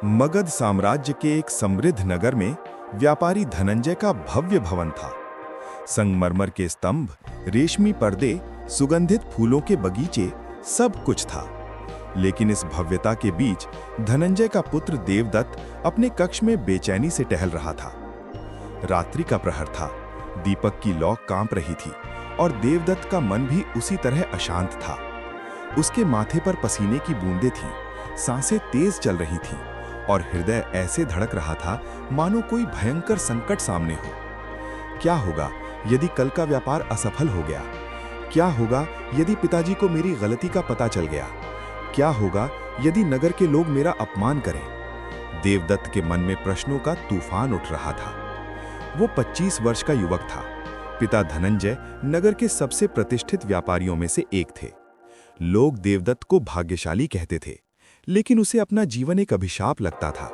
मगध साम्राज्य के एक समृद्ध नगर में व्यापारी धनंजय का भव्य भवन था। संगमरमर के स्तंभ, रेशमी पर्दे, सुगंधित फूलों के बगीचे, सब कुछ था। लेकिन इस भव्यता के बीच धनंजय का पुत्र देवदत्त अपने कक्ष में बेचैनी से टहल रहा था। रात्रि का प्रहर था, दीपक की लौ कांप रही थी और देवदत्त का मन भी उसी तरह अशांत था। उसके माथे पर पसीने की बूंदें थीं, सांसें तेज चल रही थीं और हृदय ऐसे धड़क रहा था मानो कोई भयंकर संकट सामने हो। क्या होगा यदि कल का व्यापार असफल हो गया? क्या होगा यदि पिताजी को मेरी गलती का पता चल गया? क्या होगा यदि नगर के लोग मेरा अपमान करें? देवदत्त के मन में प्रश्नों का तूफान उठ रहा था। वो 25 वर्ष का युवक था। पिता धनंजय नगर के सबसे प्रतिष्ठित व्यापारियों में से एक थे। लोग देवदत्त को भाग्यशाली कहते थे, लेकिन उसे अपना जीवन एक अभिशाप लगता था।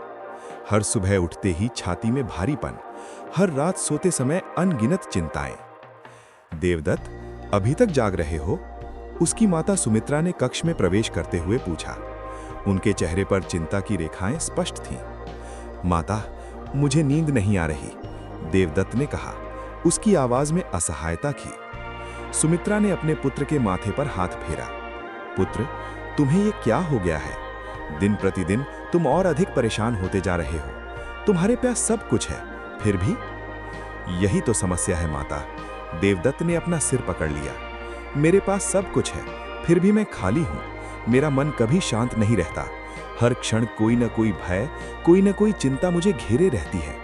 हर सुबह उठते ही छाती में भारीपन, हर रात सोते समय अनगिनत चिंताएं। देवदत्त, अभी तक जाग रहे हो? उसकी माता सुमित्रा ने कक्ष में प्रवेश करते हुए पूछा। उनके चेहरे पर चिंता की रेखाएं स्पष्ट थीं। माता, मुझे नींद नहीं आ रही, देवदत्त ने कहा। उसकी आवाज में असहायता थी। सुमित्रा ने अपने पुत्र के माथे पर हाथ फेरा। पुत्र, तुम्हें ये क्या हो गया है? दिन प्रतिदिन तुम और अधिक परेशान होते जा रहे हो। तुम्हारे पास सब कुछ है, फिर भी? यही तो समस्या है माता, देवदत्त ने अपना सिर पकड़ लिया। मेरे पास सब कुछ है, फिर भी मैं खाली हूं। मेरा मन कभी शांत नहीं रहता। हर क्षण कोई न कोई भय, कोई न कोई चिंता मुझे घेरे रहती है।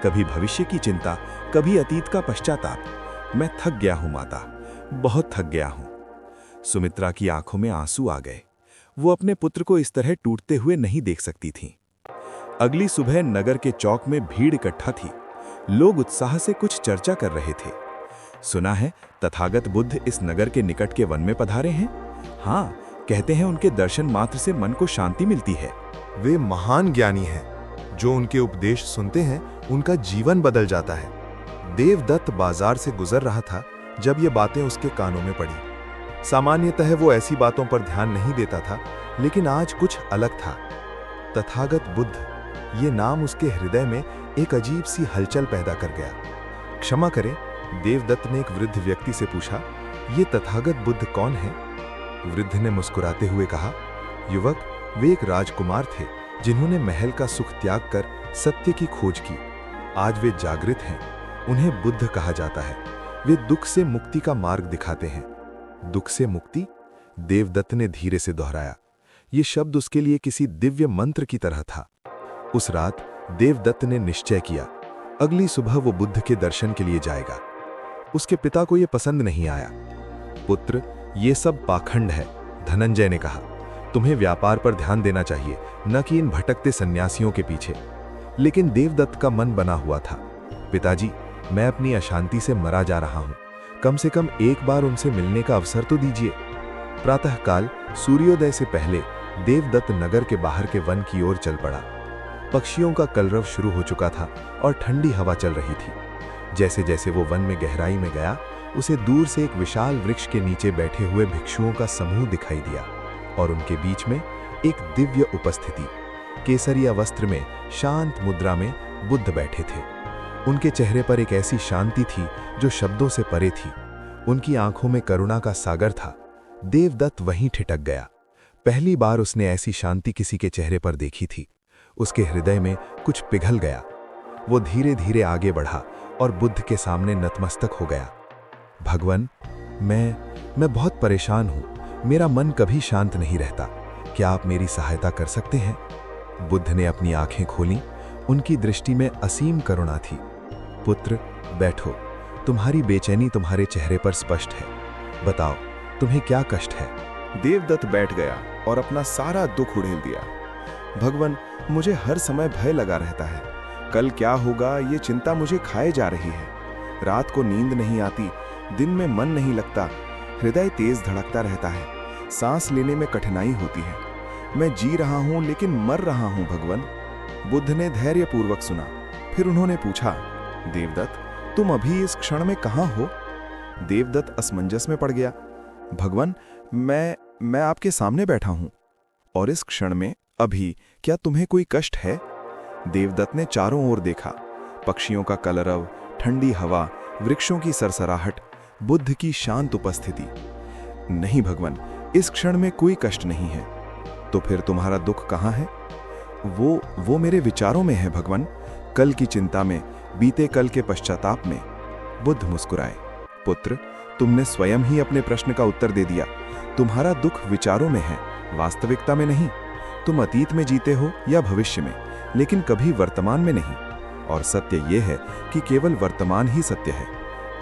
कभी भविष्य की चिंता, कभी अतीत का पश्चाताप। मैं थक गया हूं माता, बहुत थक गया हूं। सुमित्रा की आंखों में आंसू आ गए। वो अपने पुत्र को इस तरह टूटते हुए नहीं देख सकती थीं। अगली सुबह नगर के चौक में भीड़ इकट्ठा थी। लोग उत्साह से कुछ चर्चा कर रहे थे। सुना है तथागत बुद्ध इस नगर के निकट के वन में पधारे हैं। हाँ, कहते हैं उनके दर्शन मात्र से मन को शांति मिलती है। वे महान ज्ञानी हैं। जो उनके उपदेश सुनते हैं उनका जीवन बदल जाता है। देवदत्त बाजार से गुजर रहा था जब ये बातें उसके कानों में पड़ी। सामान्यतः वो ऐसी बातों पर ध्यान नहीं देता था, लेकिन आज कुछ अलग था। तथागत बुद्ध, ये नाम उसके हृदय में एक अजीब सी हलचल पैदा कर गया। क्षमा करें, देवदत्त ने एक वृद्ध व्यक्ति से पूछा, ये तथागत बुद्ध कौन है? वृद्ध ने मुस्कुराते हुए कहा, युवक, वे एक राजकुमार थे जिन्होंने महल का सुख त्याग कर सत्य की खोज की। आज वे जागृत हैं। उन्हें बुद्ध कहा जाता है। वे दुख से मुक्ति का मार्ग दिखाते हैं। दुख से मुक्ति? देवदत्त ने धीरे से दोहराया। ये शब्द उसके लिए किसी दिव्य मंत्र की तरह था। उस रात देवदत्त ने निश्चय किया, अगली सुबह वो बुद्ध के दर्शन के लिए जाएगा। उसके पिता को यह पसंद नहीं आया। पुत्र, ये सब पाखंड है, धनंजय ने कहा। तुम्हें व्यापार पर ध्यान देना चाहिए, न कि इन भटकते सन्यासियों के पीछे। लेकिन देवदत्त का मन बना हुआ था। पिताजी, मैं अपनी अशांति से मरा जा रहा हूं। कम से कम एक बार उनसे मिलने का अवसर तो दीजिए। प्रातःकाल सूर्योदय से पहले देवदत्त नगर के बाहर के वन की ओर चल पड़ा। पक्षियों का कलरव शुरू हो चुका था और ठंडी हवा चल रही थी। जैसे जैसे वो वन में गहराई में गया, उसे दूर से एक विशाल वृक्ष के नीचे बैठे हुए भिक्षुओं का समूह दिखाई दिया और उनके बीच में एक दिव्य उपस्थिति। केसरिया वस्त्र में शांत मुद्रा में बुद्ध बैठे थे। उनके चेहरे पर एक ऐसी शांति थी जो शब्दों से परे थी। उनकी आंखों में करुणा का सागर था। देवदत्त वहीं ठिठक गया। पहली बार उसने ऐसी शांति किसी के चेहरे पर देखी थी। उसके हृदय में कुछ पिघल गया। वो धीरे धीरे आगे बढ़ा और बुद्ध के सामने नतमस्तक हो गया। भगवान, मैं बहुत परेशान हूं। मेरा मन कभी शांत नहीं रहता। क्या आप मेरी सहायता कर सकते हैं? बुद्ध ने अपनी आंखें खोलीं। उनकी दृष्टि में असीम करुणा थी। पुत्र, बैठो। तुम्हारी बेचैनी तुम्हारे चेहरे पर स्पष्ट है। बताओ, तुम्हें क्या कष्ट है? देवदत्त बैठ गया और अपना सारा दुख उड़ेल दिया। भगवान, मुझे हर समय भय लगा रहता है। कल क्या होगा ये चिंता मुझे खाए जा रही है। रात को नींद नहीं आती, दिन में मन नहीं लगता, हृदय तेज धड़कता रहता है, सांस लेने में कठिनाई होती है। मैं जी रहा हूं लेकिन मर रहा हूं भगवान। बुद्ध ने धैर्यपूर्वक सुना। फिर उन्होंने पूछा, देवदत्त, तुम अभी इस क्षण में कहां हो? देवदत्त असमंजस में पड़ गया। भगवान, मैं आपके सामने बैठा हूं और इस क्षण में अभी क्या तुम्हें कोई कष्ट है? देवदत्त ने चारों ओर देखा। पक्षियों का कलरव, ठंडी हवा, वृक्षों की सरसराहट, बुद्ध की शांत उपस्थिति। नहीं भगवान, इस क्षण में कोई कष्ट नहीं है। तो फिर तुम्हारा दुख कहाँ है? वो मेरे विचारों में है भगवान, कल की चिंता में, बीते कल के पश्चाताप में। बुद्ध मुस्कुराए। पुत्र, तुमने स्वयं ही अपने प्रश्न का उत्तर दे दिया। तुम्हारा दुख विचारों में है, वास्तविकता में नहीं। तुम अतीत में जीते हो या भविष्य में, लेकिन कभी वर्तमान में नहीं। और सत्य यह है कि केवल वर्तमान ही सत्य है।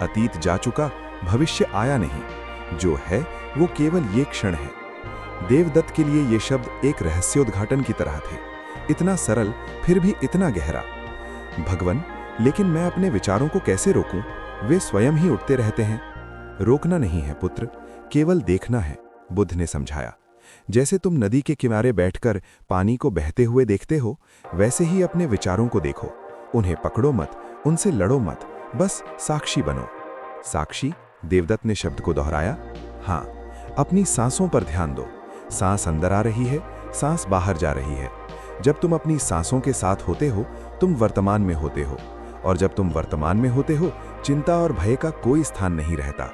अतीत जा चुका, भविष्य आया नहीं। जो है वो केवल ये क्षण है। देवदत्त के लिए ये शब्द एक रहस्योद्घाटन की तरह थे। इतना सरल, फिर भी इतना गहरा। भगवान, लेकिन मैं अपने विचारों को कैसे रोकूं? वे स्वयं ही उठते रहते हैं। रोकना नहीं है पुत्र, केवल देखना है, बुद्ध ने समझाया। जैसे तुम नदी के किनारे बैठकर पानी को बहते हुए देखते हो, वैसे ही अपने विचारों को देखो। उन्हें पकड़ो मत, उनसे लड़ो मत, बस साक्षी बनो। साक्षी? देवदत्त ने शब्द को दोहराया। हाँ, अपनी सांसों पर ध्यान दो। सांस अंदर आ रही है, सांस बाहर जा रही है। जब तुम अपनी सांसों के साथ होते हो, तुम वर्तमान में होते हो, और जब तुम वर्तमान में होते हो, चिंता और भय का कोई स्थान नहीं रहता।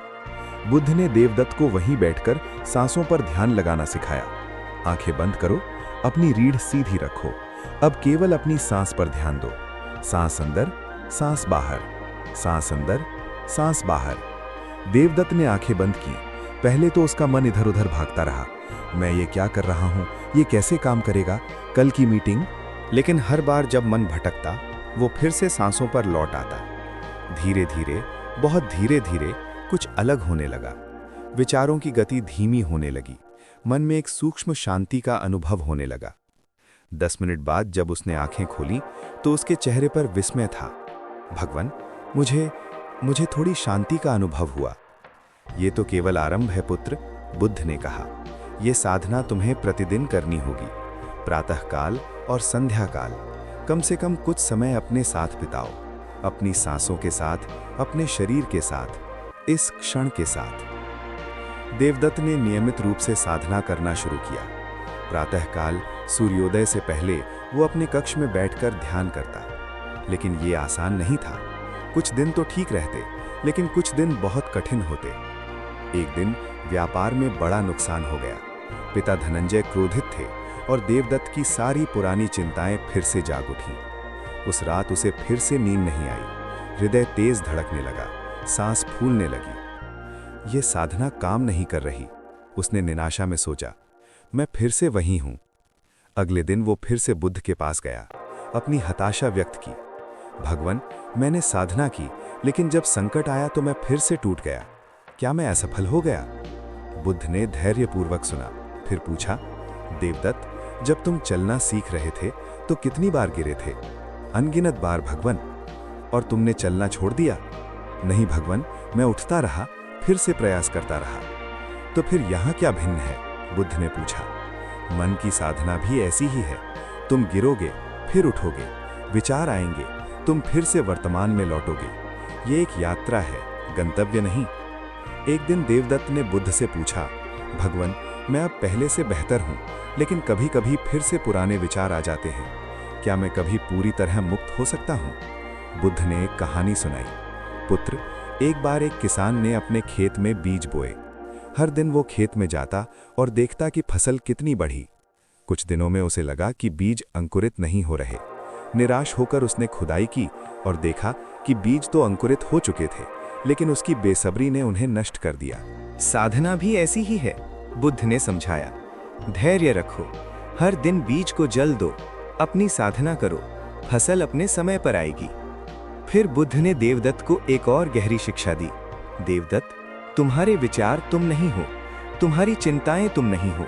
बुद्ध ने देवदत्त को वहीं बैठकर सांसों पर ध्यान लगाना सिखाया। आंखें बंद करो, अपनी रीढ़ सीधी रखो। अब केवल अपनी सांस पर ध्यान दो। सांस अंदर, सांस बाहर, सांस अंदर, सांस बाहर। देवदत्त ने आंखें बंद की। पहले तो उसका मन इधर उधर भागता रहा। मैं ये क्या कर रहा हूँ? ये कैसे काम करेगा? कल की मीटिंग? लेकिन हर बार जब मन भटकता, वो फिर से सांसों पर लौट आता। धीरे धीरे, बहुत धीरे धीरे कुछ अलग होने लगा। विचारों की गति धीमी होने लगी। मन में एक सूक्ष्म शांति का अनुभव होने लगा। 10 मिनट बाद जब उसने आंखें खोली तो उसके चेहरे पर विस्मय था। भगवान, मुझे थोड़ी शांति का अनुभव हुआ। ये तो केवल आरंभ है पुत्र, बुद्ध ने कहा। ये साधना तुम्हें प्रतिदिन करनी होगी। प्रातःकाल और संध्या काल कम से कम कुछ समय अपने साथ बिताओ, अपनी सांसों के साथ, अपने शरीर के साथ, इस क्षण के साथ। देवदत्त ने नियमित रूप से साधना करना शुरू किया। प्रातःकाल सूर्योदय से पहले वो अपने कक्ष में बैठकर ध्यान करता। लेकिन ये आसान नहीं था। कुछ दिन तो ठीक रहते, लेकिन कुछ दिन बहुत कठिन होते। एक दिन व्यापार में बड़ा नुकसान हो गया। पिता धनंजय क्रोधित थे और देवदत्त की सारी पुरानी चिंताएं फिर से जाग उठी। उस रात उसे फिर से नींद नहीं आई। हृदय तेज धड़कने लगा, सांस फूलने लगी। ये साधना काम नहीं कर रही, उसने निराशा में सोचा। मैं फिर से वहीं हूं। अगले दिन वो फिर से बुद्ध के पास गया, अपनी हताशा व्यक्त की। भगवान, मैंने साधना की, लेकिन जब संकट आया तो मैं फिर से टूट गया। क्या मैं असफल हो गया? बुद्ध ने धैर्यपूर्वक सुना, फिर पूछा, देवदत्त, जब तुम चलना सीख रहे थे तो कितनी बार गिरे थे? अनगिनत बार भगवान। और तुमने चलना छोड़ दिया? नहीं भगवान, मैं उठता रहा, फिर से प्रयास करता रहा। तो फिर यहाँ क्या भिन्न है? बुद्ध ने पूछा। मन की साधना भी ऐसी ही है। तुम गिरोगे, फिर उठोगे, विचार आएंगे, तुम फिर से वर्तमान में लौटोगे। ये एक यात्रा है, गंतव्य नहीं। एक दिन देवदत्त ने बुद्ध से पूछा, भगवान, मैं अब पहले से बेहतर हूँ, लेकिन कभी कभी फिर से पुराने विचार आ जाते हैं। क्या मैं कभी पूरी तरह मुक्त हो सकता हूँ? बुद्ध ने एक कहानी सुनाई। पुत्र, एक बार एक किसान ने अपने खेत में बीज बोए। हर दिन वो खेत में जाता और देखता कि फसल कितनी बढ़ी। कुछ दिनों में उसे लगा कि बीज अंकुरित नहीं हो रहे। निराश होकर उसने खुदाई की और देखा कि बीज तो अंकुरित हो चुके थे, लेकिन उसकी बेसब्री ने उन्हें नष्ट कर दिया। साधना भी ऐसी ही है, बुद्ध ने समझाया। धैर्य रखो, हर दिन बीज को जल दो, अपनी साधना करो, फसल अपने समय पर आएगी। फिर बुद्ध ने देवदत्त को एक और गहरी शिक्षा दी। देवदत्त, तुम्हारे विचार तुम नहीं हो, तुम्हारी चिंताएं तुम नहीं हो,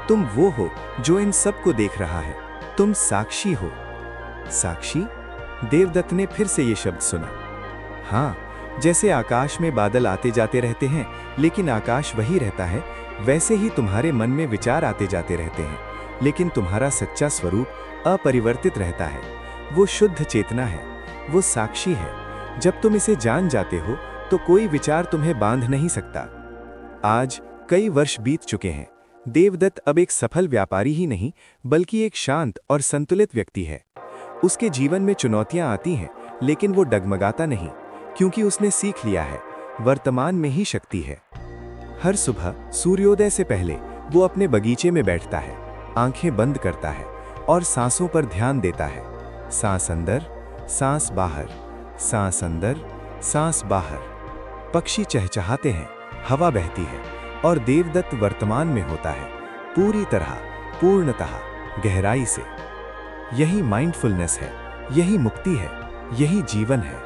तुम वो हो जो इन सब को देख रहा है। तुम साक्षी हो। साक्षी? देवदत्त ने फिर से ये शब्द सुना। हाँ, जैसे आकाश में बादल आते जाते रहते हैं, लेकिन आकाश वही रहता है, वैसे ही तुम्हारे मन में विचार आते जाते रहते हैं, लेकिन तुम्हारा सच्चा स्वरूप अपरिवर्तित रहता है। वो शुद्ध चेतना है, वो साक्षी है। जब तुम इसे जान जाते हो तो कोई विचार तुम्हें बांध नहीं सकता। आज कई वर्ष बीत चुके हैं, देवदत्त अब एक सफल व्यापारी ही नहीं बल्कि एक शांत और संतुलित व्यक्ति है। उसके जीवन में चुनौतियां आती हैं, लेकिन वो डगमगाता नहीं, क्योंकि उसने सीख लिया है वर्तमान में ही शक्ति है। हर सुबह सूर्योदय से पहले वो अपने बगीचे में बैठता है, आंखें बंद करता है और सांसों पर ध्यान देता है। सांस अंदर, सांस बाहर, सांस अंदर, सांस बाहर। पक्षी चहचहाते हैं, हवा बहती है और देवदत्त वर्तमान में होता है, पूरी तरह, पूर्णतः, गहराई से। यही माइंडफुलनेस है, यही मुक्ति है, यही जीवन है।